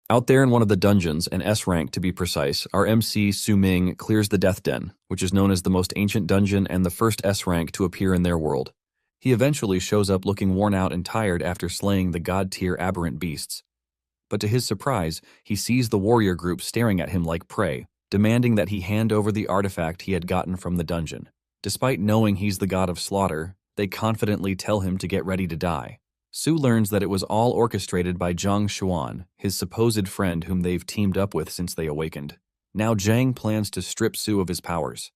Out there in one of the dungeons, an S rank to be precise, our MC Su Ming clears the Death Den, which is known as the most ancient dungeon and the first S rank to appear in their world. He eventually shows up looking worn out and tired after slaying the god-tier aberrant beasts. But to his surprise, he sees the warrior group staring at him like prey, demanding that he hand over the artifact he had gotten from the dungeon. Despite knowing he's the god of slaughter, they confidently tell him to get ready to die. Su learns that it was all orchestrated by Zhang Xuan, his supposed friend whom they've teamed up with since they awakened. Now Zhang plans to strip Su of his powers.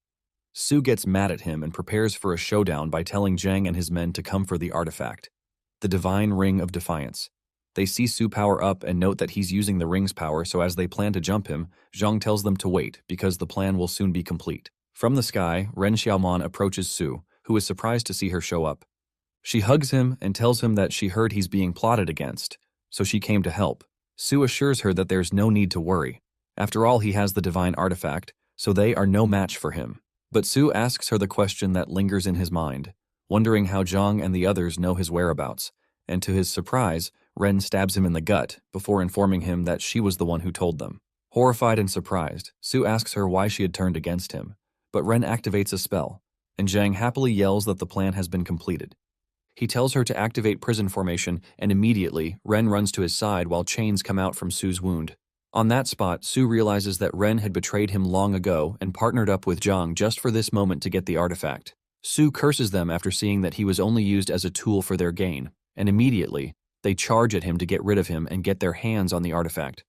Su gets mad at him and prepares for a showdown by telling Zhang and his men to come for the artifact, the Divine Ring of Defiance. They see Su power up and note that he's using the ring's power, so as they plan to jump him, Zhang tells them to wait because the plan will soon be complete. From the sky, Ren Xiaomon approaches Su, who is surprised to see her show up. She hugs him and tells him that she heard he's being plotted against, so she came to help. Su assures her that there's no need to worry. After all, he has the divine artifact, so they are no match for him. But Su asks her the question that lingers in his mind, wondering how Zhang and the others know his whereabouts, and to his surprise, Ren stabs him in the gut before informing him that she was the one who told them. Horrified and surprised, Su asks her why she had turned against him, but Ren activates a spell, and Zhang happily yells that the plan has been completed. He tells her to activate prison formation, and immediately, Ren runs to his side while chains come out from Su's wound. On that spot, Su realizes that Ren had betrayed him long ago and partnered up with Zhang just for this moment to get the artifact. Su curses them after seeing that he was only used as a tool for their gain, and immediately, they charge at him to get rid of him and get their hands on the artifact.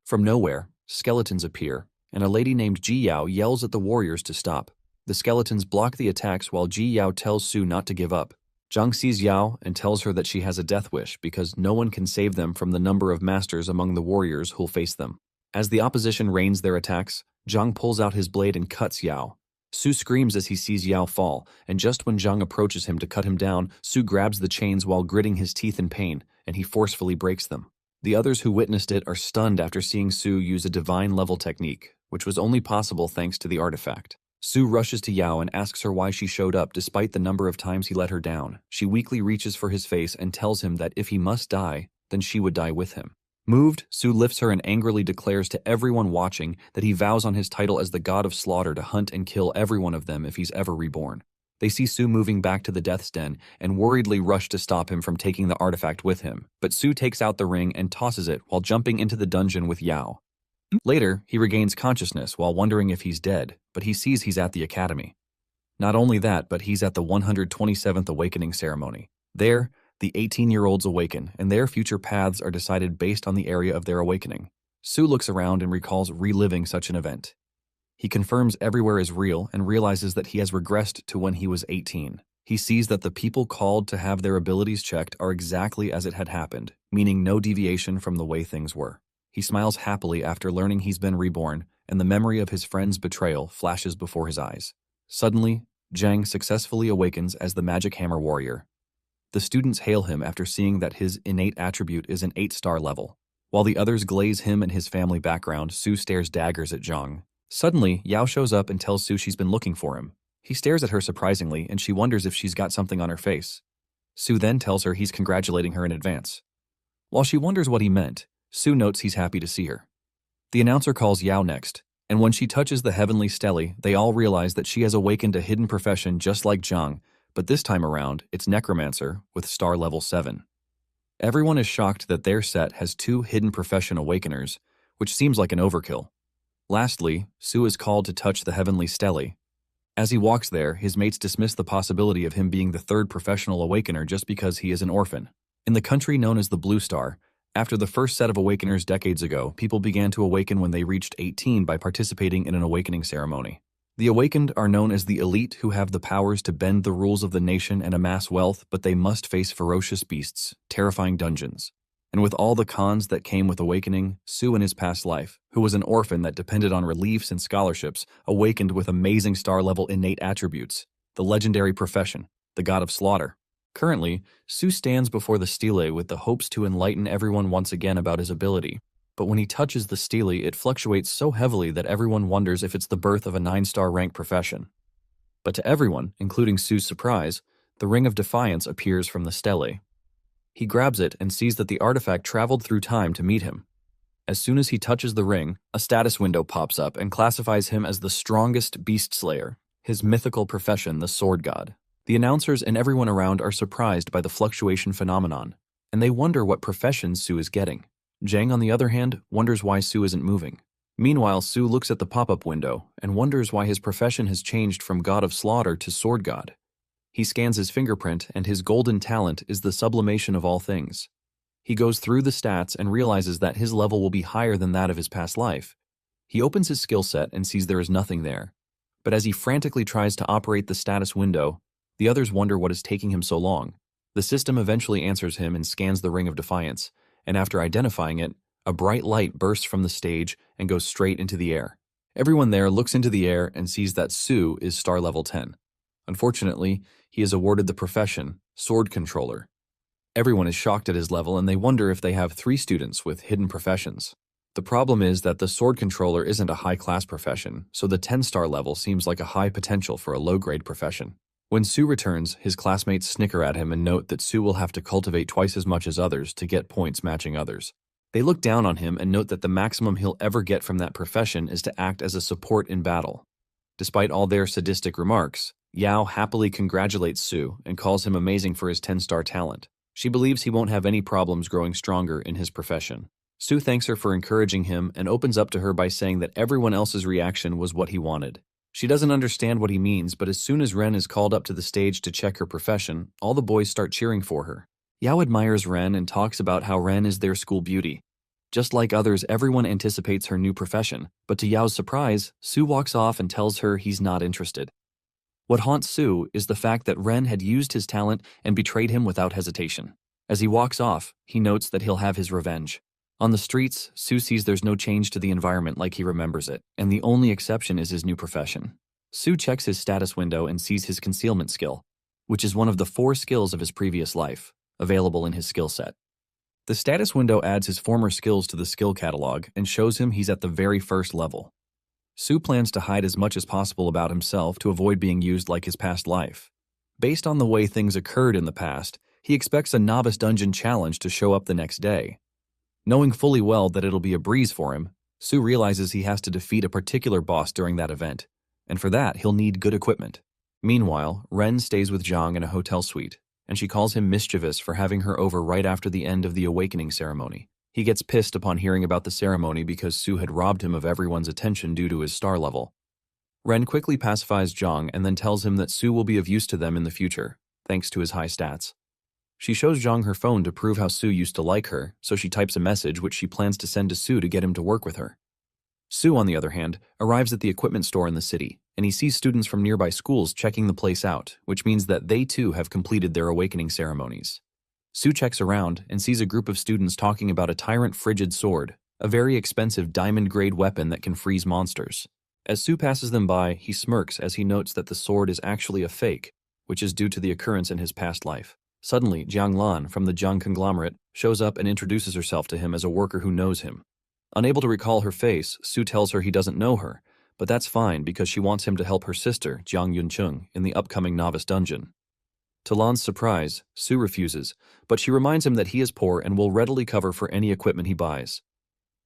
From nowhere, skeletons appear, and a lady named Ji Yao yells at the warriors to stop. The skeletons block the attacks while Ji Yao tells Su not to give up. Zhang sees Yao and tells her that she has a death wish because no one can save them from the number of masters among the warriors who'll face them. As the opposition rains their attacks, Zhang pulls out his blade and cuts Yao. Su screams as he sees Yao fall, and just when Zhang approaches him to cut him down, Su grabs the chains while gritting his teeth in pain, and he forcefully breaks them. The others who witnessed it are stunned after seeing Su use a divine-level technique, which was only possible thanks to the artifact. Su rushes to Yao and asks her why she showed up despite the number of times he let her down. She weakly reaches for his face and tells him that if he must die, then she would die with him. Moved, Su lifts her and angrily declares to everyone watching that he vows on his title as the god of slaughter to hunt and kill every one of them if he's ever reborn. They see Su moving back to the Death's Den and worriedly rush to stop him from taking the artifact with him, but Su takes out the ring and tosses it while jumping into the dungeon with Yao. Later, he regains consciousness while wondering if he's dead, but he sees he's at the academy. Not only that, but he's at the 127th awakening ceremony. There, the 18-year-olds awaken, and their future paths are decided based on the area of their awakening. Su looks around and recalls reliving such an event. He confirms everywhere is real and realizes that he has regressed to when he was 18. He sees that the people called to have their abilities checked are exactly as it had happened, meaning no deviation from the way things were. He smiles happily after learning he's been reborn, and the memory of his friend's betrayal flashes before his eyes. Suddenly, Zhang successfully awakens as the Magic Hammer Warrior. The students hail him after seeing that his innate attribute is an 8-star level. While the others glaze him and his family background, Su stares daggers at Zhang. Suddenly, Yao shows up and tells Su she's been looking for him. He stares at her surprisingly, and she wonders if she's got something on her face. Su then tells her he's congratulating her in advance. While she wonders what he meant, Su notes he's happy to see her. The announcer calls Yao next, and when she touches the heavenly stele, they all realize that she has awakened a hidden profession just like Zhang, but this time around, it's necromancer with star level 7. Everyone is shocked that their set has 2 hidden profession awakeners, which seems like an overkill. Lastly, Su is called to touch the heavenly stele. As he walks there, his mates dismiss the possibility of him being the 3rd professional awakener just because he is an orphan. In the country known as the Blue Star, after the first set of awakeners decades ago, people began to awaken when they reached 18 by participating in an awakening ceremony. The awakened are known as the elite, who have the powers to bend the rules of the nation and amass wealth, but they must face ferocious beasts, terrifying dungeons. And with all the cons that came with awakening, Su in his past life, who was an orphan that depended on reliefs and scholarships, awakened with amazing star-level innate attributes, the legendary profession, the god of slaughter. Currently, Su stands before the stele with the hopes to enlighten everyone once again about his ability, but when he touches the stele, it fluctuates so heavily that everyone wonders if it's the birth of a 9-star rank profession. But to everyone, including Su's surprise, the Ring of Defiance appears from the stele. He grabs it and sees that the artifact traveled through time to meet him. As soon as he touches the ring, a status window pops up and classifies him as the strongest beast slayer, his mythical profession, the sword god. The announcers and everyone around are surprised by the fluctuation phenomenon, and they wonder what profession Su is getting. Jang, on the other hand, wonders why Su isn't moving. Meanwhile, Su looks at the pop-up window and wonders why his profession has changed from god of slaughter to sword god. He scans his fingerprint, and his golden talent is the sublimation of all things. He goes through the stats and realizes that his level will be higher than that of his past life. He opens his skill set and sees there is nothing there. But as he frantically tries to operate the status window, the others wonder what is taking him so long. The system eventually answers him and scans the Ring of Defiance, and after identifying it, a bright light bursts from the stage and goes straight into the air. Everyone there looks into the air and sees that Su is star level 10. Unfortunately, he is awarded the profession, Sword Controller. Everyone is shocked at his level, and they wonder if they have 3 students with hidden professions. The problem is that the Sword Controller isn't a high-class profession, so the 10-star level seems like a high potential for a low-grade profession. When Su returns, his classmates snicker at him and note that Su will have to cultivate twice as much as others to get points matching others. They look down on him and note that the maximum he'll ever get from that profession is to act as a support in battle. Despite all their sadistic remarks, Yao happily congratulates Su and calls him amazing for his 10-star talent. She believes he won't have any problems growing stronger in his profession. Su thanks her for encouraging him and opens up to her by saying that everyone else's reaction was what he wanted. She doesn't understand what he means, but as soon as Ren is called up to the stage to check her profession, all the boys start cheering for her. Yao admires Ren and talks about how Ren is their school beauty. Just like others, everyone anticipates her new profession, but to Yao's surprise, Su walks off and tells her he's not interested. What haunts Su is the fact that Ren had used his talent and betrayed him without hesitation. As he walks off, he notes that he'll have his revenge. On the streets, Su sees there's no change to the environment like he remembers it, and the only exception is his new profession. Su checks his status window and sees his concealment skill, which is one of the 4 skills of his previous life, available in his skill set. The status window adds his former skills to the skill catalog and shows him he's at the very first level. Su plans to hide as much as possible about himself to avoid being used like his past life. Based on the way things occurred in the past, he expects a novice dungeon challenge to show up the next day. Knowing fully well that it'll be a breeze for him, Su realizes he has to defeat a particular boss during that event, and for that he'll need good equipment. Meanwhile, Ren stays with Zhang in a hotel suite, and she calls him mischievous for having her over right after the end of the awakening ceremony. He gets pissed upon hearing about the ceremony because Su had robbed him of everyone's attention due to his star level. Ren quickly pacifies Zhang and then tells him that Su will be of use to them in the future, thanks to his high stats. She shows Zhang her phone to prove how Su used to like her, so she types a message which she plans to send to Su to get him to work with her. Su, on the other hand, arrives at the equipment store in the city, and he sees students from nearby schools checking the place out, which means that they too have completed their awakening ceremonies. Su checks around and sees a group of students talking about a Tyrant Frigid Sword, a very expensive diamond-grade weapon that can freeze monsters. As Su passes them by, he smirks as he notes that the sword is actually a fake, which is due to the occurrence in his past life. Suddenly, Jiang Lan from the Jiang conglomerate shows up and introduces herself to him as a worker who knows him. Unable to recall her face, Su tells her he doesn't know her, but that's fine because she wants him to help her sister, Jiang Yuncheng, in the upcoming novice dungeon. To Lan's surprise, Su refuses, but she reminds him that he is poor and will readily cover for any equipment he buys.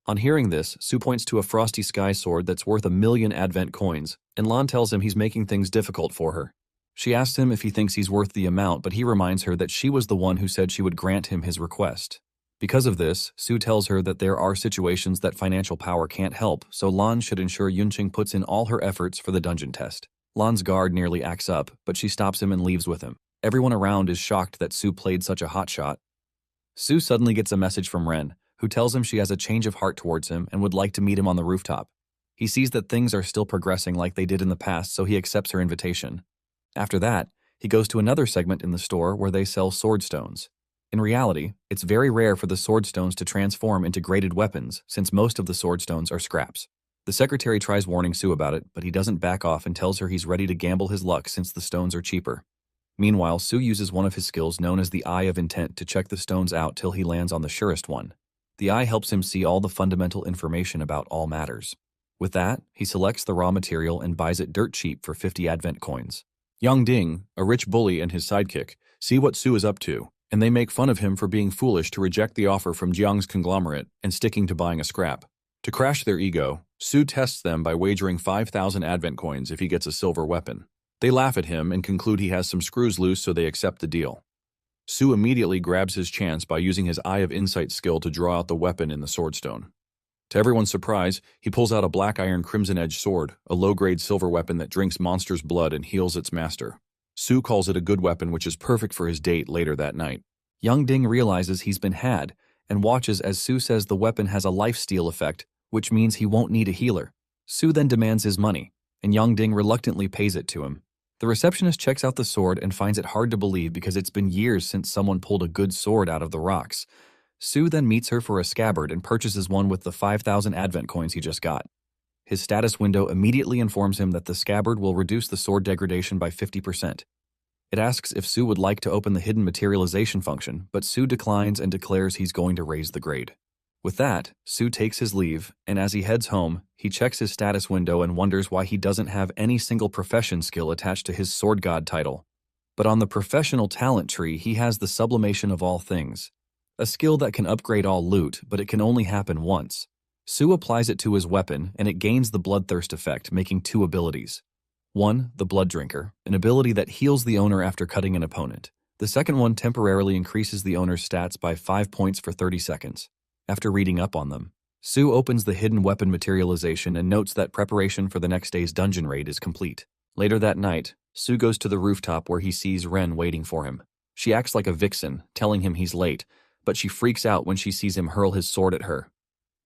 On hearing this, Su points to a frosty sky sword that's worth 1,000,000 advent coins, and Lan tells him he's making things difficult for her. She asks him if he thinks he's worth the amount, but he reminds her that she was the one who said she would grant him his request. Because of this, Su tells her that there are situations that financial power can't help, so Lan should ensure Yunqing puts in all her efforts for the dungeon test. Lan's guard nearly acts up, but she stops him and leaves with him. Everyone around is shocked that Su played such a hotshot. Su suddenly gets a message from Ren, who tells him she has a change of heart towards him and would like to meet him on the rooftop. He sees that things are still progressing like they did in the past, so he accepts her invitation. After that, he goes to another segment in the store where they sell sword stones. In reality, it's very rare for the sword stones to transform into graded weapons, since most of the sword stones are scraps. The secretary tries warning Su about it, but he doesn't back off and tells her he's ready to gamble his luck since the stones are cheaper. Meanwhile, Su uses one of his skills known as the Eye of Intent to check the stones out till he lands on the surest one. The eye helps him see all the fundamental information about all matters. With that, he selects the raw material and buys it dirt cheap for 50 advent coins. Yang Ding, a rich bully and his sidekick, see what Su is up to and they make fun of him for being foolish to reject the offer from Jiang's conglomerate and sticking to buying a scrap. To crash their ego, Su tests them by wagering 5,000 advent coins if he gets a silver weapon. They laugh at him and conclude he has some screws loose, so they accept the deal. Su immediately grabs his chance by using his Eye of Insight skill to draw out the weapon in the swordstone. To everyone's surprise, he pulls out a black iron crimson-edged sword, a low-grade silver weapon that drinks monsters' blood and heals its master. Su calls it a good weapon, which is perfect for his date later that night. Yang Ding realizes he's been had and watches as Su says the weapon has a lifesteal effect, which means he won't need a healer. Su then demands his money, and Yang Ding reluctantly pays it to him. The receptionist checks out the sword and finds it hard to believe because it's been years since someone pulled a good sword out of the rocks. Su then meets her for a scabbard and purchases one with the 5,000 advent coins he just got. His status window immediately informs him that the scabbard will reduce the sword degradation by 50%. It asks if Su would like to open the hidden materialization function, but Su declines and declares he's going to raise the grade. With that, Su takes his leave, and as he heads home, he checks his status window and wonders why he doesn't have any single profession skill attached to his sword god title. But on the professional talent tree, he has the sublimation of all things, a skill that can upgrade all loot, but it can only happen once. Su applies it to his weapon, and it gains the bloodthirst effect, making 2 abilities. 1, the Blood Drinker, an ability that heals the owner after cutting an opponent. The second one temporarily increases the owner's stats by 5 points for 30 seconds. After reading up on them, Su opens the hidden weapon materialization and notes that preparation for the next day's dungeon raid is complete. Later that night, Su goes to the rooftop where he sees Ren waiting for him. She acts like a vixen, telling him he's late, but she freaks out when she sees him hurl his sword at her.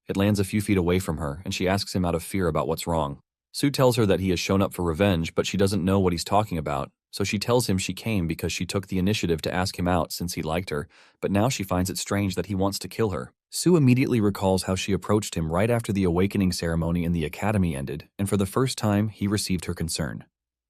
It lands a few feet away from her, and she asks him out of fear about what's wrong. Su tells her that he has shown up for revenge, but she doesn't know what he's talking about, so she tells him she came because she took the initiative to ask him out since he liked her, but now she finds it strange that he wants to kill her. Su immediately recalls how she approached him right after the awakening ceremony in the academy ended, and for the first time, he received her concern.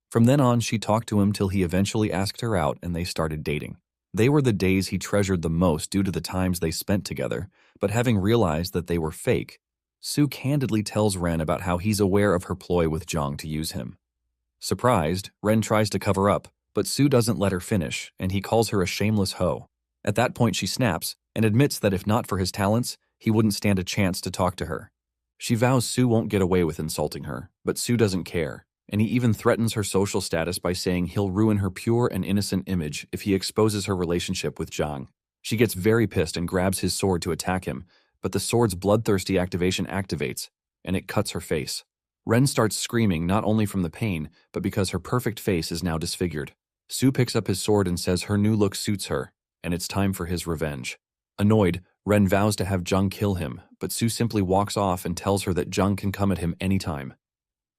From then on, she talked to him till he eventually asked her out and they started dating. They were the days he treasured the most due to the times they spent together, but having realized that they were fake, Su candidly tells Ren about how he's aware of her ploy with Jiang to use him. Surprised, Ren tries to cover up, but Su doesn't let her finish, and he calls her a shameless hoe. At that point she snaps, and admits that if not for his talents, he wouldn't stand a chance to talk to her. She vows Su won't get away with insulting her, but Su doesn't care, and he even threatens her social status by saying he'll ruin her pure and innocent image if he exposes her relationship with Jiang. She gets very pissed and grabs his sword to attack him, but the sword's bloodthirsty activation activates, and it cuts her face. Ren starts screaming not only from the pain, but because her perfect face is now disfigured. Su picks up his sword and says her new look suits her, and it's time for his revenge. Annoyed, Ren vows to have Jiang kill him, but Su simply walks off and tells her that Jiang can come at him anytime.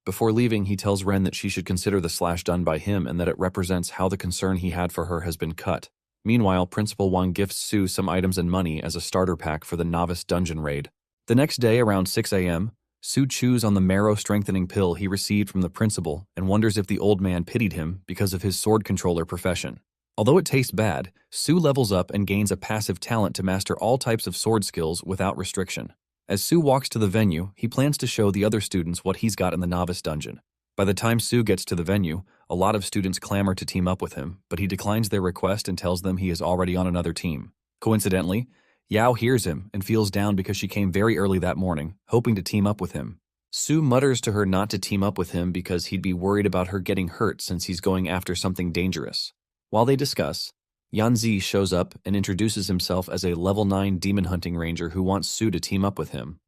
Before leaving, he tells Ren that she should consider the slash done by him and that it represents how the concern he had for her has been cut. Meanwhile, Principal Wang gifts Su some items and money as a starter pack for the novice dungeon raid. The next day, around 6 a.m., Su chews on the marrow-strengthening pill he received from the principal and wonders if the old man pitied him because of his sword controller profession. Although it tastes bad, Su levels up and gains a passive talent to master all types of sword skills without restriction. As Su walks to the venue, he plans to show the other students what he's got in the novice dungeon. By the time Su gets to the venue, a lot of students clamor to team up with him, but he declines their request and tells them he is already on another team. Coincidentally, Yao hears him and feels down because she came very early that morning, hoping to team up with him. Su mutters to her not to team up with him because he'd be worried about her getting hurt since he's going after something dangerous. While they discuss, Yanzi shows up and introduces himself as a level 9 demon hunting ranger who wants Su to team up with him.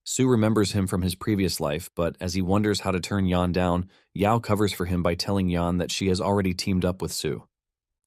Su remembers him from his previous life, but as he wonders how to turn Yan down, Yao covers for him by telling Yan that she has already teamed up with Su.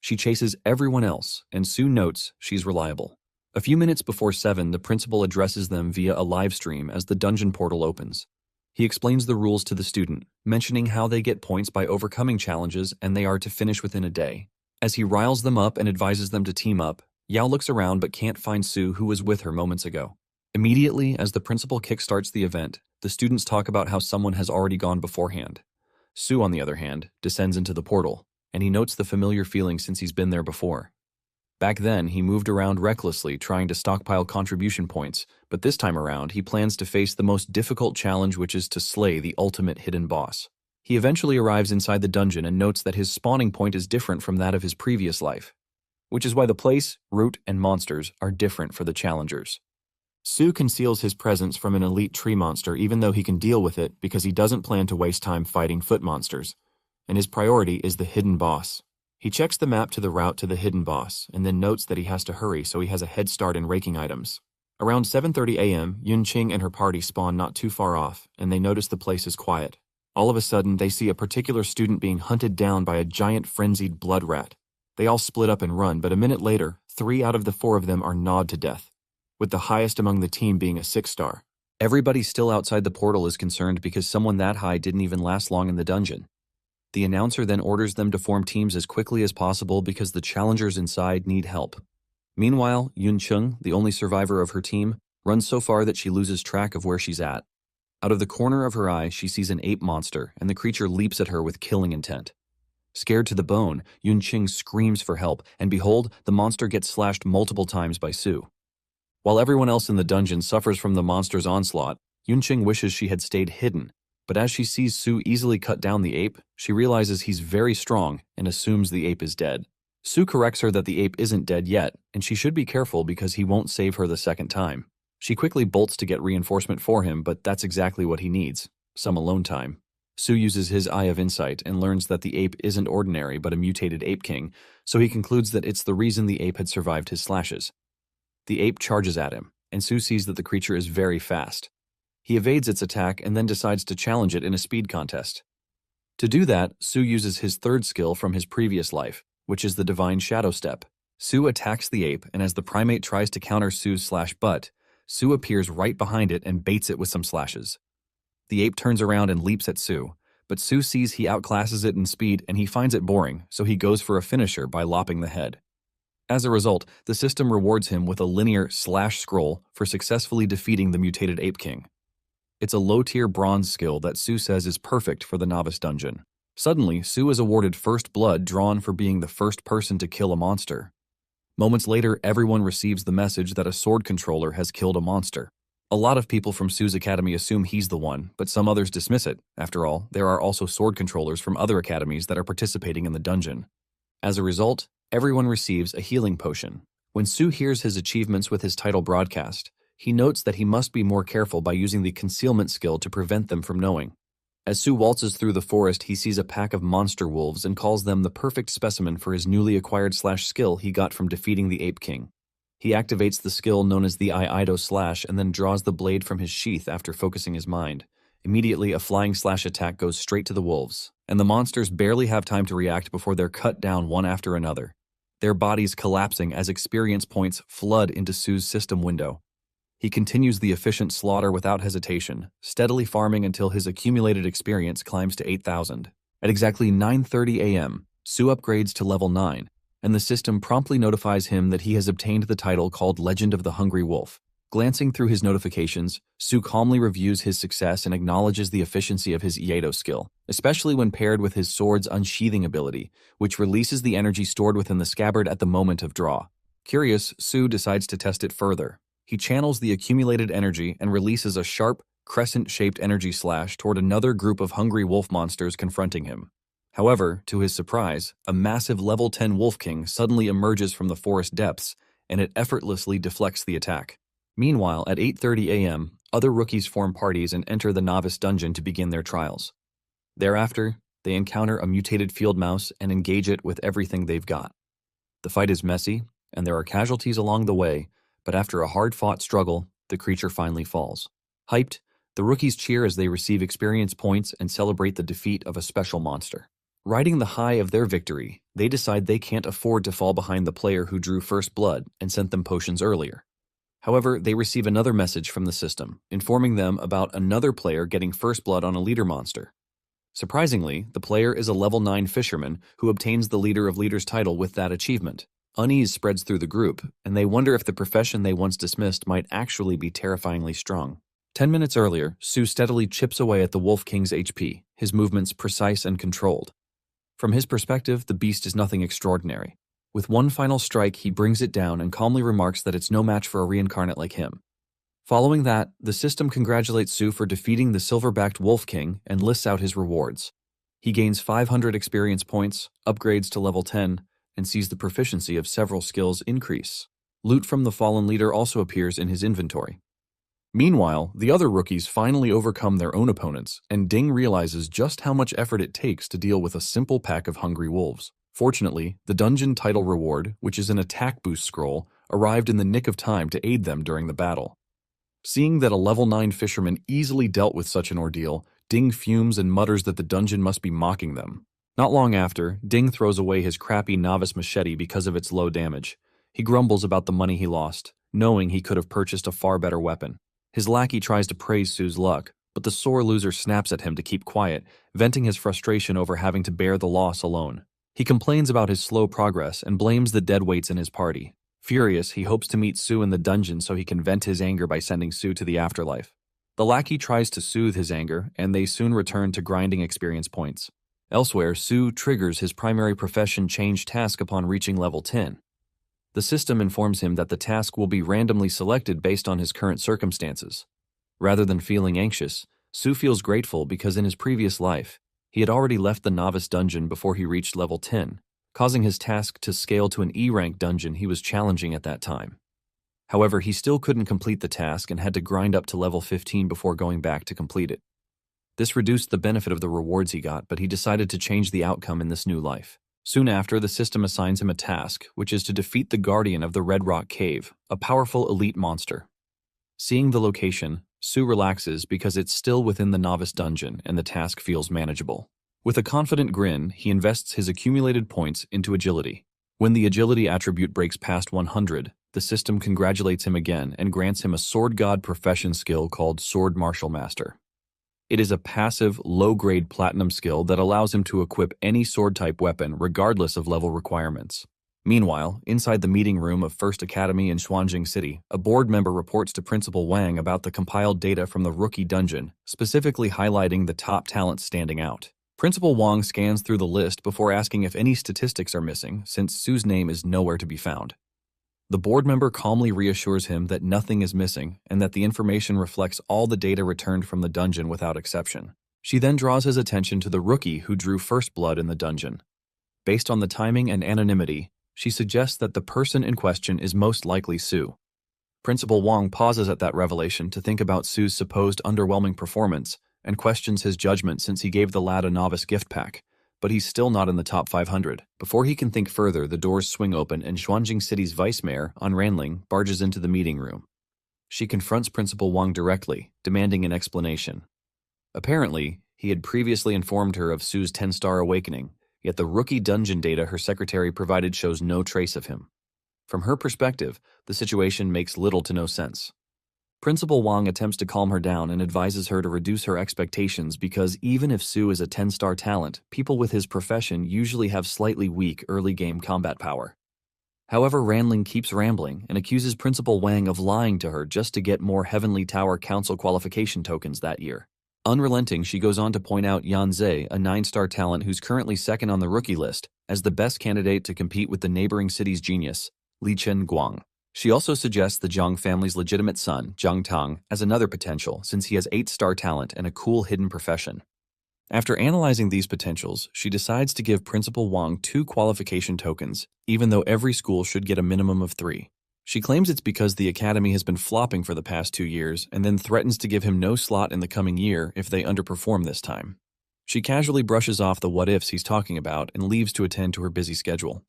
She chases everyone else, and Su notes she's reliable. A few minutes before 7, the principal addresses them via a live stream as the dungeon portal opens. He explains the rules to the student, mentioning how they get points by overcoming challenges and they are to finish within a day. As he riles them up and advises them to team up, Yao looks around but can't find Su, who was with her moments ago. Immediately, as the principal kickstarts the event, the students talk about how someone has already gone beforehand. Su, on the other hand, descends into the portal, and he notes the familiar feeling since he's been there before. Back then, he moved around recklessly, trying to stockpile contribution points, but this time around, he plans to face the most difficult challenge, which is to slay the ultimate hidden boss. He eventually arrives inside the dungeon and notes that his spawning point is different from that of his previous life. which is why the place, route, and monsters are different for the challengers. Su conceals his presence from an elite tree monster even though he can deal with it because he doesn't plan to waste time fighting foot monsters, and his priority is the hidden boss. He checks the map to the route to the hidden boss and then notes that he has to hurry so he has a head start in raking items. Around 7:30 a.m., Yunqing and her party spawn not too far off, and they notice the place is quiet. All of a sudden, they see a particular student being hunted down by a giant frenzied blood rat. They all split up and run, but a minute later, 3 out of the 4 of them are gnawed to death, with the highest among the team being a 6-star. Everybody still outside the portal is concerned because someone that high didn't even last long in the dungeon. The announcer then orders them to form teams as quickly as possible because the challengers inside need help. Meanwhile, Yunqing, the only survivor of her team, runs so far that she loses track of where she's at. Out of the corner of her eye, she sees an ape monster, and the creature leaps at her with killing intent. Scared to the bone, Yunqing screams for help, and behold, the monster gets slashed multiple times by Su. While everyone else in the dungeon suffers from the monster's onslaught, Yunqing wishes she had stayed hidden, but as she sees Su easily cut down the ape, she realizes he's very strong and assumes the ape is dead. Su corrects her that the ape isn't dead yet, and she should be careful because he won't save her the second time. She quickly bolts to get reinforcement for him, but that's exactly what he needs, some alone time. Su uses his Eye of Insight and learns that the ape isn't ordinary but a mutated ape king, so he concludes that it's the reason the ape had survived his slashes. The ape charges at him, and Su sees that the creature is very fast. He evades its attack and then decides to challenge it in a speed contest. To do that, Su uses his 3rd skill from his previous life, which is the Divine Shadow Step. Su attacks the ape, and as the primate tries to counter Su's slash-butt, Su appears right behind it and baits it with some slashes. The ape turns around and leaps at Su, but Su sees he outclasses it in speed and he finds it boring, so he goes for a finisher by lopping the head. As a result, the system rewards him with a linear slash scroll for successfully defeating the mutated Ape King. It's a low-tier bronze skill that Su says is perfect for the novice dungeon. Suddenly, Su is awarded first blood drawn for being the first person to kill a monster. Moments later, everyone receives the message that a sword controller has killed a monster. A lot of people from Su's academy assume he's the one, but some others dismiss it. After all, there are also sword controllers from other academies that are participating in the dungeon. As a result, everyone receives a healing potion. When Su hears his achievements with his title broadcast, he notes that he must be more careful by using the concealment skill to prevent them from knowing. As Su waltzes through the forest, he sees a pack of monster wolves and calls them the perfect specimen for his newly acquired skill he got from defeating the Ape King. He activates the skill known as the Iaido Slash and then draws the blade from his sheath after focusing his mind. Immediately, a flying slash attack goes straight to the wolves, and the monsters barely have time to react before they're cut down one after another, their bodies collapsing as experience points flood into Su's system window. He continues the efficient slaughter without hesitation, steadily farming until his accumulated experience climbs to 8,000. At exactly 9:30 a.m., Su upgrades to level 9, and the system promptly notifies him that he has obtained the title called Legend of the Hungry Wolf. Glancing through his notifications, Su calmly reviews his success and acknowledges the efficiency of his Iaido skill, especially when paired with his sword's unsheathing ability, which releases the energy stored within the scabbard at the moment of draw. Curious, Su decides to test it further. He channels the accumulated energy and releases a sharp, crescent-shaped energy slash toward another group of hungry wolf monsters confronting him. However, to his surprise, a massive level 10 Wolf King suddenly emerges from the forest depths, and it effortlessly deflects the attack. Meanwhile, at 8:30 a.m., other rookies form parties and enter the novice dungeon to begin their trials. Thereafter, they encounter a mutated field mouse and engage it with everything they've got. The fight is messy, and there are casualties along the way, but after a hard-fought struggle, the creature finally falls. Hyped, the rookies cheer as they receive experience points and celebrate the defeat of a special monster. Riding the high of their victory, they decide they can't afford to fall behind the player who drew first blood and sent them potions earlier. However, they receive another message from the system, informing them about another player getting first blood on a leader monster. Surprisingly, the player is a level 9 fisherman who obtains the Leader of Leaders title with that achievement. Unease spreads through the group, and they wonder if the profession they once dismissed might actually be terrifyingly strong. 10 minutes earlier, Su steadily chips away at the Wolf King's HP, his movements precise and controlled. From his perspective, the beast is nothing extraordinary. With one final strike, he brings it down and calmly remarks that it's no match for a reincarnate like him. Following that, the system congratulates Su for defeating the silver-backed Wolf King and lists out his rewards. He gains 500 experience points, upgrades to level 10, and sees the proficiency of several skills increase. Loot from the fallen leader also appears in his inventory. Meanwhile, the other rookies finally overcome their own opponents, and Ding realizes just how much effort it takes to deal with a simple pack of hungry wolves. Fortunately, the dungeon title reward, which is an attack boost scroll, arrived in the nick of time to aid them during the battle. Seeing that a level 9 fisherman easily dealt with such an ordeal, Ding fumes and mutters that the dungeon must be mocking them. Not long after, Ding throws away his crappy novice machete because of its low damage. He grumbles about the money he lost, knowing he could have purchased a far better weapon. His lackey tries to praise Sue's luck, but the sore loser snaps at him to keep quiet, venting his frustration over having to bear the loss alone. He complains about his slow progress and blames the deadweights in his party. Furious, he hopes to meet Sue in the dungeon so he can vent his anger by sending Sue to the afterlife. The lackey tries to soothe his anger, and they soon return to grinding experience points. Elsewhere, Sue triggers his primary profession change task upon reaching level 10. The system informs him that the task will be randomly selected based on his current circumstances. Rather than feeling anxious, Sue feels grateful because in his previous life, he had already left the novice dungeon before he reached level 10, causing his task to scale to an E-rank dungeon he was challenging at that time. However, he still couldn't complete the task and had to grind up to level 15 before going back to complete it. This reduced the benefit of the rewards he got, but he decided to change the outcome in this new life. Soon after, the system assigns him a task, which is to defeat the Guardian of the Red Rock Cave, a powerful elite monster. Seeing the location, Sue relaxes because it's still within the novice dungeon and the task feels manageable. With a confident grin, he invests his accumulated points into agility. When the agility attribute breaks past 100, the system congratulates him again and grants him a sword god profession skill called Sword Martial Master. It is a passive, low-grade platinum skill that allows him to equip any sword-type weapon regardless of level requirements. Meanwhile, inside the meeting room of First Academy in Xuanjing City, a board member reports to Principal Wang about the compiled data from the rookie dungeon, specifically highlighting the top talents standing out. Principal Wang scans through the list before asking if any statistics are missing, since Sue's name is nowhere to be found. The board member calmly reassures him that nothing is missing and that the information reflects all the data returned from the dungeon without exception. She then draws his attention to the rookie who drew first blood in the dungeon. Based on the timing and anonymity, she suggests that the person in question is most likely Sue. Principal Wang pauses at that revelation to think about Sue's supposed underwhelming performance and questions his judgment since he gave the lad a novice gift pack, but he's still not in the top 500. Before he can think further, the doors swing open and Xuanjing City's vice mayor, An Ranling, barges into the meeting room. She confronts Principal Wang directly, demanding an explanation. Apparently, he had previously informed her of Sue's 10-star awakening, yet the rookie dungeon data her secretary provided shows no trace of him. From her perspective, the situation makes little to no sense. Principal Wang attempts to calm her down and advises her to reduce her expectations because even if Sue is a 10-star talent, people with his profession usually have slightly weak early-game combat power. However, Ranling keeps rambling and accuses Principal Wang of lying to her just to get more Heavenly Tower Council qualification tokens that year. Unrelenting, she goes on to point out Yan Zhe, a 9-star talent who's currently second on the rookie list, as the best candidate to compete with the neighboring city's genius, Li Chen Guang. She also suggests the Zhang family's legitimate son, Zhang Tang, as another potential since he has 8-star talent and a cool hidden profession. After analyzing these potentials, she decides to give Principal Wang 2 qualification tokens, even though every school should get a minimum of 3. She claims it's because the academy has been flopping for the past 2 years and then threatens to give him no slot in the coming year if they underperform this time. She casually brushes off the what-ifs he's talking about and leaves to attend to her busy schedule.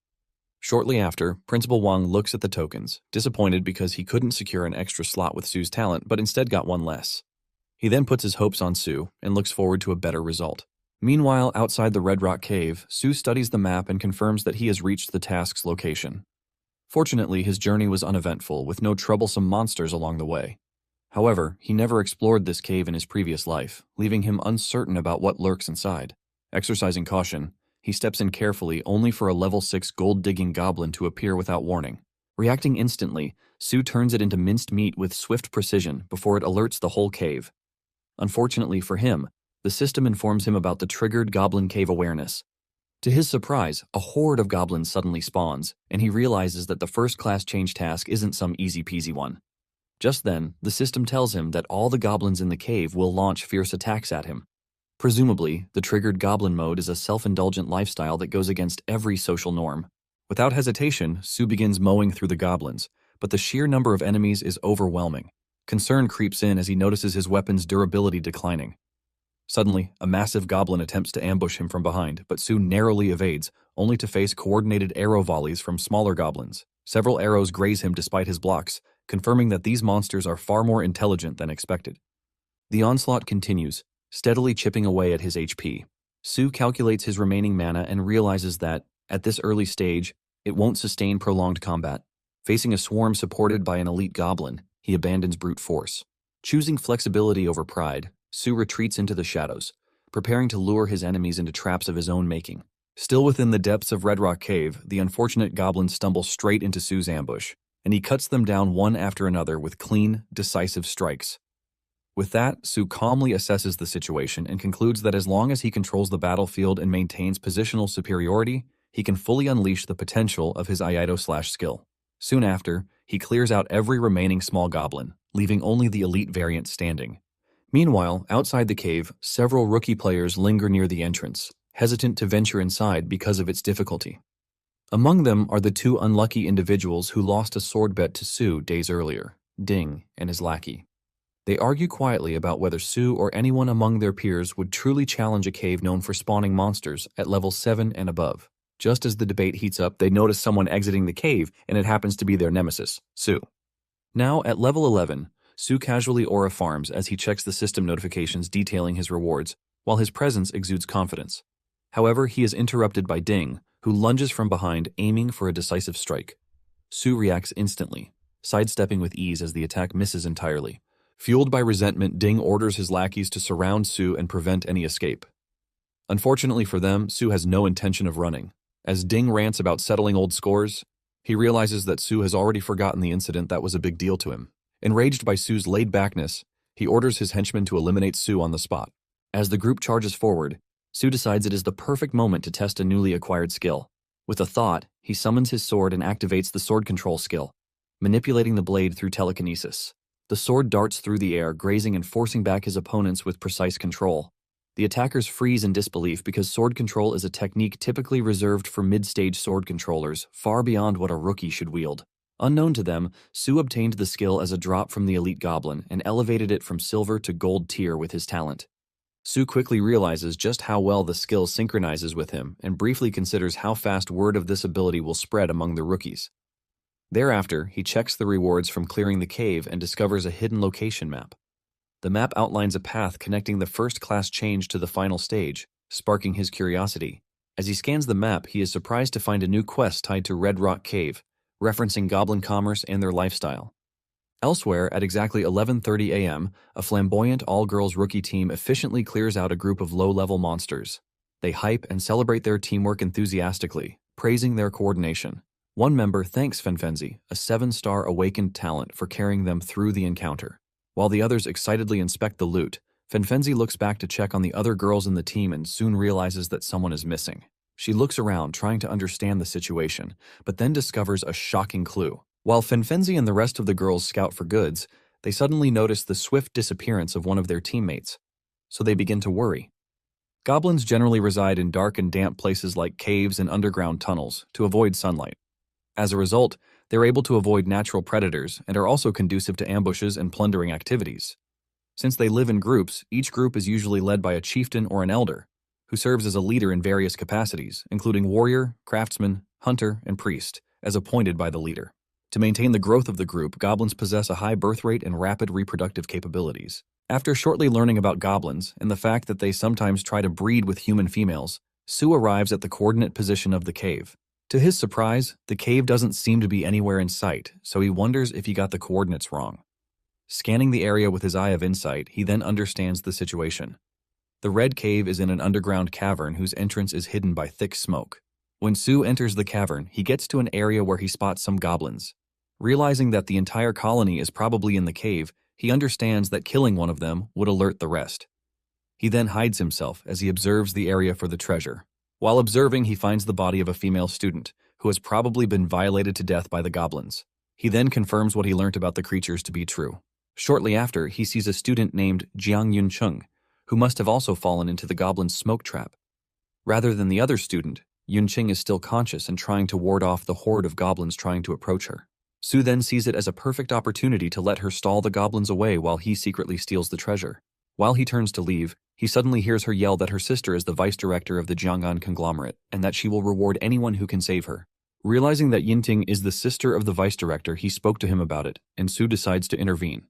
Shortly after, Principal Wang looks at the tokens, disappointed because he couldn't secure an extra slot with Sue's talent, but instead got one less. He then puts his hopes on Sue and looks forward to a better result. Meanwhile, outside the Red Rock Cave, Sue studies the map and confirms that he has reached the task's location. Fortunately, his journey was uneventful, with no troublesome monsters along the way. However, he never explored this cave in his previous life, leaving him uncertain about what lurks inside. Exercising caution, he steps in carefully only for a level 6 gold-digging goblin to appear without warning. Reacting instantly, Sue turns it into minced meat with swift precision before it alerts the whole cave. Unfortunately for him, the system informs him about the triggered goblin cave awareness. To his surprise, a horde of goblins suddenly spawns, and he realizes that the first-class change task isn't some easy-peasy one. Just then, the system tells him that all the goblins in the cave will launch fierce attacks at him. Presumably, the triggered goblin mode is a self-indulgent lifestyle that goes against every social norm. Without hesitation, Su begins mowing through the goblins, but the sheer number of enemies is overwhelming. Concern creeps in as he notices his weapon's durability declining. Suddenly, a massive goblin attempts to ambush him from behind, but Su narrowly evades, only to face coordinated arrow volleys from smaller goblins. Several arrows graze him despite his blocks, confirming that these monsters are far more intelligent than expected. The onslaught continues, steadily chipping away at his HP. Su calculates his remaining mana and realizes that, at this early stage, it won't sustain prolonged combat. Facing a swarm supported by an elite goblin, he abandons brute force. Choosing flexibility over pride, Su retreats into the shadows, preparing to lure his enemies into traps of his own making. Still within the depths of Red Rock Cave, the unfortunate goblins stumble straight into Su's ambush, and he cuts them down one after another with clean, decisive strikes. With that, Su calmly assesses the situation and concludes that as long as he controls the battlefield and maintains positional superiority, he can fully unleash the potential of his Aido/slash skill. Soon after, he clears out every remaining small goblin, leaving only the elite variant standing. Meanwhile, outside the cave, several rookie players linger near the entrance, hesitant to venture inside because of its difficulty. Among them are the two unlucky individuals who lost a sword bet to Su days earlier, Ding and his lackey. They argue quietly about whether Su or anyone among their peers would truly challenge a cave known for spawning monsters at level 7 and above. Just as the debate heats up, they notice someone exiting the cave, and it happens to be their nemesis, Su. Now, at level 11, Su casually aura farms as he checks the system notifications detailing his rewards, while his presence exudes confidence. However, he is interrupted by Ding, who lunges from behind, aiming for a decisive strike. Su reacts instantly, sidestepping with ease as the attack misses entirely. Fueled by resentment, Ding orders his lackeys to surround Su and prevent any escape. Unfortunately for them, Su has no intention of running. As Ding rants about settling old scores, he realizes that Su has already forgotten the incident that was a big deal to him. Enraged by Su's laid-backness, he orders his henchmen to eliminate Su on the spot. As the group charges forward, Su decides it is the perfect moment to test a newly acquired skill. With a thought, he summons his sword and activates the sword control skill, manipulating the blade through telekinesis. The sword darts through the air, grazing and forcing back his opponents with precise control. The attackers freeze in disbelief because sword control is a technique typically reserved for mid-stage sword controllers, far beyond what a rookie should wield. Unknown to them, Su obtained the skill as a drop from the elite goblin and elevated it from silver to gold tier with his talent. Su quickly realizes just how well the skill synchronizes with him and briefly considers how fast word of this ability will spread among the rookies. Thereafter, he checks the rewards from clearing the cave and discovers a hidden location map. The map outlines a path connecting the first-class change to the final stage, sparking his curiosity. As he scans the map, he is surprised to find a new quest tied to Red Rock Cave, referencing goblin commerce and their lifestyle. Elsewhere, at exactly 11:30 a.m., a flamboyant all-girls rookie team efficiently clears out a group of low-level monsters. They hype and celebrate their teamwork enthusiastically, praising their coordination. One member thanks Fenfenzi, a 7-star awakened talent, for carrying them through the encounter. While the others excitedly inspect the loot, Fenfenzi looks back to check on the other girls in the team and soon realizes that someone is missing. She looks around, trying to understand the situation, but then discovers a shocking clue. While Fenfenzi and the rest of the girls scout for goods, they suddenly notice the swift disappearance of one of their teammates, so they begin to worry. Goblins generally reside in dark and damp places like caves and underground tunnels to avoid sunlight. As a result, they're able to avoid natural predators and are also conducive to ambushes and plundering activities. Since they live in groups, each group is usually led by a chieftain or an elder, who serves as a leader in various capacities, including warrior, craftsman, hunter, and priest, as appointed by the leader. To maintain the growth of the group, goblins possess a high birth rate and rapid reproductive capabilities. After shortly learning about goblins and the fact that they sometimes try to breed with human females, Su arrives at the coordinate position of the cave. To his surprise, the cave doesn't seem to be anywhere in sight, so he wonders if he got the coordinates wrong. Scanning the area with his eye of insight, he then understands the situation. The red cave is in an underground cavern whose entrance is hidden by thick smoke. When Su enters the cavern, he gets to an area where he spots some goblins. Realizing that the entire colony is probably in the cave, he understands that killing one of them would alert the rest. He then hides himself as he observes the area for the treasure. While observing, he finds the body of a female student, who has probably been violated to death by the goblins. He then confirms what he learnt about the creatures to be true. Shortly after, he sees a student named Jiang Yuncheng, who must have also fallen into the goblin's smoke trap. Rather than the other student, Yunqing is still conscious and trying to ward off the horde of goblins trying to approach her. Su then sees it as a perfect opportunity to let her stall the goblins away while he secretly steals the treasure. While he turns to leave, he suddenly hears her yell that her sister is the vice director of the Jiang'an conglomerate and that she will reward anyone who can save her. Realizing that Yinting is the sister of the vice director, he spoke to him about it, and Su decides to intervene.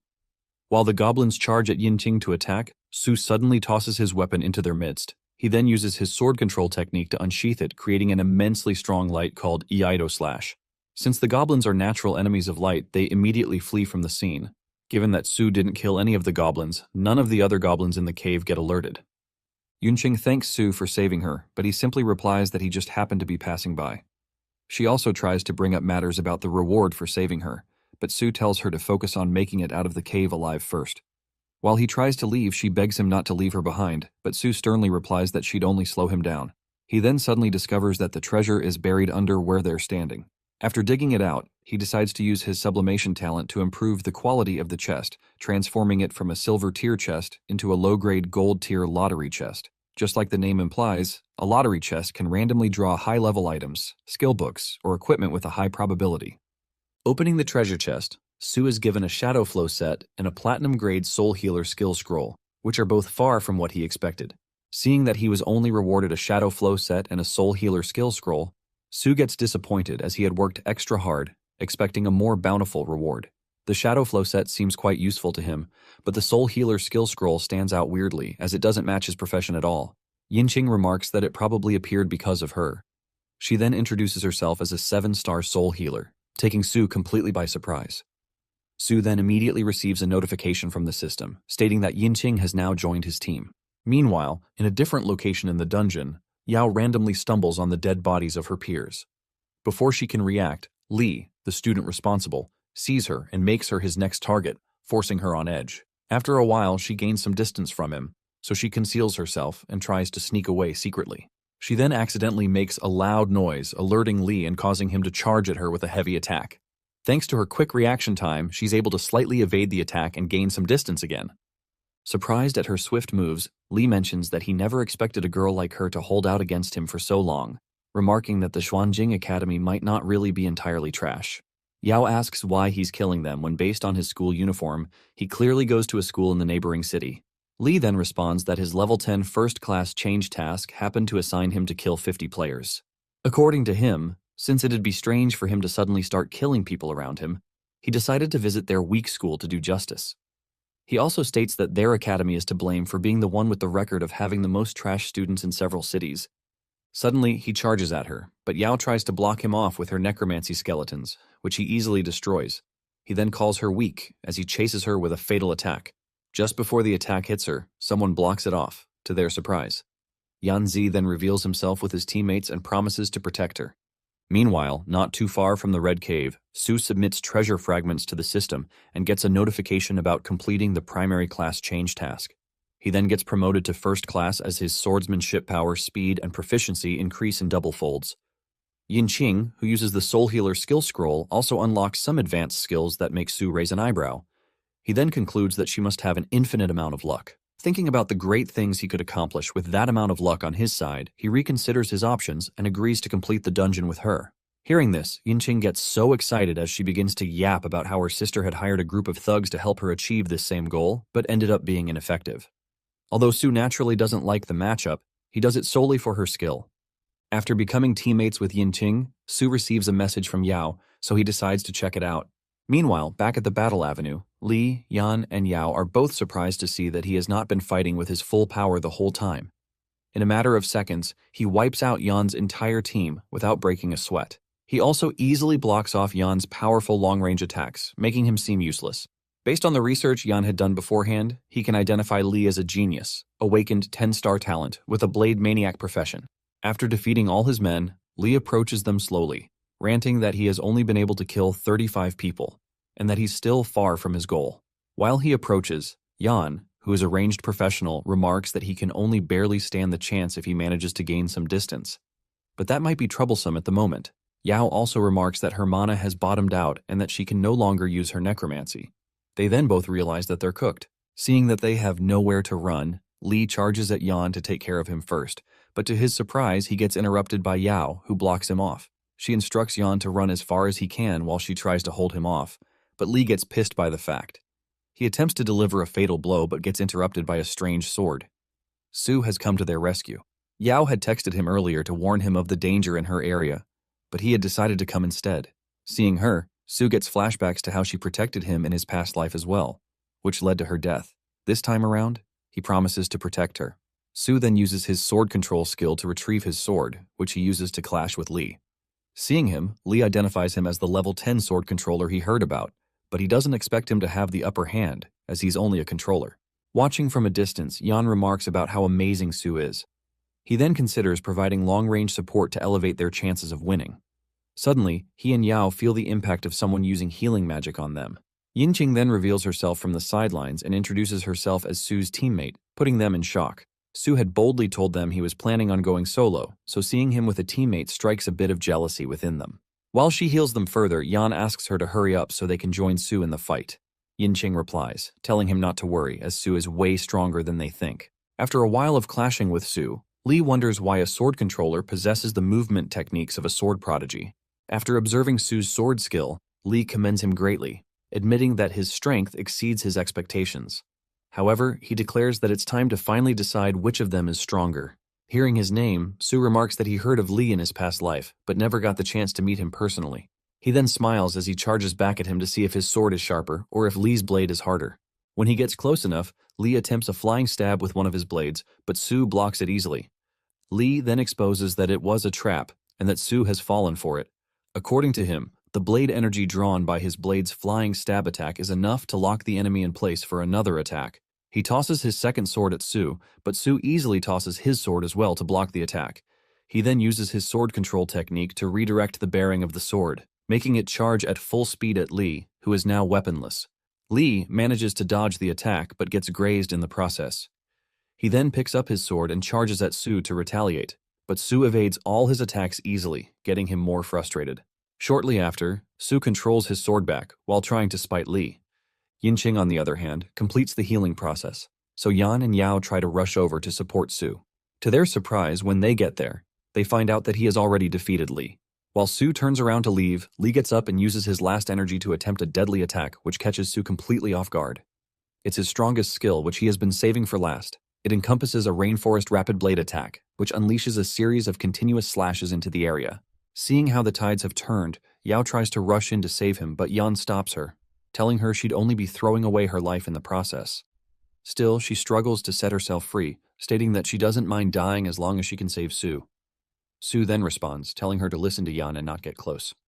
While the goblins charge at Yinting to attack, Su suddenly tosses his weapon into their midst. He then uses his sword control technique to unsheath it, creating an immensely strong light called Iaido Slash. Since the goblins are natural enemies of light, they immediately flee from the scene. Given that Su didn't kill any of the goblins, none of the other goblins in the cave get alerted. Yunqing thanks Su for saving her, but he simply replies that he just happened to be passing by. She also tries to bring up matters about the reward for saving her, but Su tells her to focus on making it out of the cave alive first. While he tries to leave, she begs him not to leave her behind, but Su sternly replies that she'd only slow him down. He then suddenly discovers that the treasure is buried under where they're standing. After digging it out, he decides to use his sublimation talent to improve the quality of the chest, transforming it from a silver tier chest into a low-grade gold tier lottery chest. Just like the name implies, a lottery chest can randomly draw high-level items, skill books, or equipment with a high probability. Opening the treasure chest, Su is given a Shadow Flow set and a Platinum-grade Soul Healer skill scroll, which are both far from what he expected. Seeing that he was only rewarded a Shadow Flow set and a Soul Healer skill scroll, Su gets disappointed as he had worked extra hard, expecting a more bountiful reward. The Shadow Flow set seems quite useful to him, but the Soul Healer skill scroll stands out weirdly as it doesn't match his profession at all. Yinqing remarks that it probably appeared because of her. She then introduces herself as a 7-star Soul Healer, taking Su completely by surprise. Su then immediately receives a notification from the system, stating that Yinqing has now joined his team. Meanwhile, in a different location in the dungeon, Yao randomly stumbles on the dead bodies of her peers. Before she can react, Li, the student responsible, sees her and makes her his next target, forcing her on edge. After a while, she gains some distance from him, so she conceals herself and tries to sneak away secretly. She then accidentally makes a loud noise, alerting Li and causing him to charge at her with a heavy attack. Thanks to her quick reaction time, she's able to slightly evade the attack and gain some distance again. Surprised at her swift moves, Li mentions that he never expected a girl like her to hold out against him for so long, remarking that the Xuanjing Academy might not really be entirely trash. Yao asks why he's killing them when, based on his school uniform, he clearly goes to a school in the neighboring city. Li then responds that his level 10 first-class change task happened to assign him to kill 50 players. According to him, since it'd be strange for him to suddenly start killing people around him, he decided to visit their weak school to do justice. He also states that their academy is to blame for being the one with the record of having the most trash students in several cities. Suddenly, he charges at her, but Yao tries to block him off with her necromancy skeletons, which he easily destroys. He then calls her weak as he chases her with a fatal attack. Just before the attack hits her, someone blocks it off, to their surprise. Yanzi then reveals himself with his teammates and promises to protect her. Meanwhile, not too far from the Red Cave, Su submits treasure fragments to the system and gets a notification about completing the primary class change task. He then gets promoted to first class as his swordsmanship power, speed, and proficiency increase in double folds. Yinqing, who uses the Soul Healer skill scroll, also unlocks some advanced skills that make Su raise an eyebrow. He then concludes that she must have an infinite amount of luck. Thinking about the great things he could accomplish with that amount of luck on his side, he reconsiders his options and agrees to complete the dungeon with her. Hearing this, Yinqing gets so excited as she begins to yap about how her sister had hired a group of thugs to help her achieve this same goal, but ended up being ineffective. Although Su naturally doesn't like the matchup, he does it solely for her skill. After becoming teammates with Yinqing, Su receives a message from Yao, so he decides to check it out. Meanwhile, back at the Battle Avenue, Li, Yan, and Yao are both surprised to see that he has not been fighting with his full power the whole time. In a matter of seconds, he wipes out Yan's entire team without breaking a sweat. He also easily blocks off Yan's powerful long-range attacks, making him seem useless. Based on the research Yan had done beforehand, he can identify Li as a genius, awakened 10-star talent with a blade maniac profession. After defeating all his men, Li approaches them slowly, ranting that he has only been able to kill 35 people, and that he's still far from his goal. While he approaches, Yan, who is a ranged professional, remarks that he can only barely stand the chance if he manages to gain some distance. But that might be troublesome at the moment. Yao also remarks that her mana has bottomed out and that she can no longer use her necromancy. They then both realize that they're cooked. Seeing that they have nowhere to run, Li charges at Yan to take care of him first, But to his surprise, he gets interrupted by Yao, who blocks him off. She instructs Yan to run as far as he can while she tries to hold him off, but Li gets pissed by the fact. He attempts to deliver a fatal blow but gets interrupted by a strange sword. Su has come to their rescue. Yao had texted him earlier to warn him of the danger in her area, but he had decided to come instead. Seeing her, Su gets flashbacks to how she protected him in his past life as well, which led to her death. This time around, he promises to protect her. Su then uses his sword control skill to retrieve his sword, which he uses to clash with Li. Seeing him, Li identifies him as the level 10 sword controller he heard about, but he doesn't expect him to have the upper hand, as he's only a controller. Watching from a distance, Yan remarks about how amazing Su is. He then considers providing long-range support to elevate their chances of winning. Suddenly, he and Yao feel the impact of someone using healing magic on them. Yinqing then reveals herself from the sidelines and introduces herself as Su's teammate, putting them in shock. Su had boldly told them he was planning on going solo, so seeing him with a teammate strikes a bit of jealousy within them. While she heals them further, Yan asks her to hurry up so they can join Su in the fight. Yinqing replies, telling him not to worry, as Su is way stronger than they think. After a while of clashing with Su, Li wonders why a sword controller possesses the movement techniques of a sword prodigy. After observing Su's sword skill, Li commends him greatly, admitting that his strength exceeds his expectations. However, he declares that it's time to finally decide which of them is stronger. Hearing his name, Su remarks that he heard of Li in his past life, but never got the chance to meet him personally. He then smiles as he charges back at him to see if his sword is sharper or if Li's blade is harder. When he gets close enough, Li attempts a flying stab with one of his blades, but Su blocks it easily. Li then exposes that it was a trap and that Su has fallen for it. According to him, the blade energy drawn by his blade's flying stab attack is enough to lock the enemy in place for another attack. He tosses his second sword at Su, but Su easily tosses his sword as well to block the attack. He then uses his sword control technique to redirect the bearing of the sword, making it charge at full speed at Li, who is now weaponless. Li manages to dodge the attack but gets grazed in the process. He then picks up his sword and charges at Su to retaliate, but Su evades all his attacks easily, getting him more frustrated. Shortly after, Su controls his sword back while trying to spite Li. Yinqing, on the other hand, completes the healing process, so Yan and Yao try to rush over to support Su. To their surprise, when they get there, they find out that he has already defeated Li. While Su turns around to leave, Li gets up and uses his last energy to attempt a deadly attack, which catches Su completely off guard. It's his strongest skill, which he has been saving for last. It encompasses a rainforest rapid blade attack, which unleashes a series of continuous slashes into the area. Seeing how the tides have turned, Yao tries to rush in to save him, but Yan stops her, telling her she'd only be throwing away her life in the process. Still, she struggles to set herself free, stating that she doesn't mind dying as long as she can save Su. Su then responds, telling her to listen to Yan and not get close.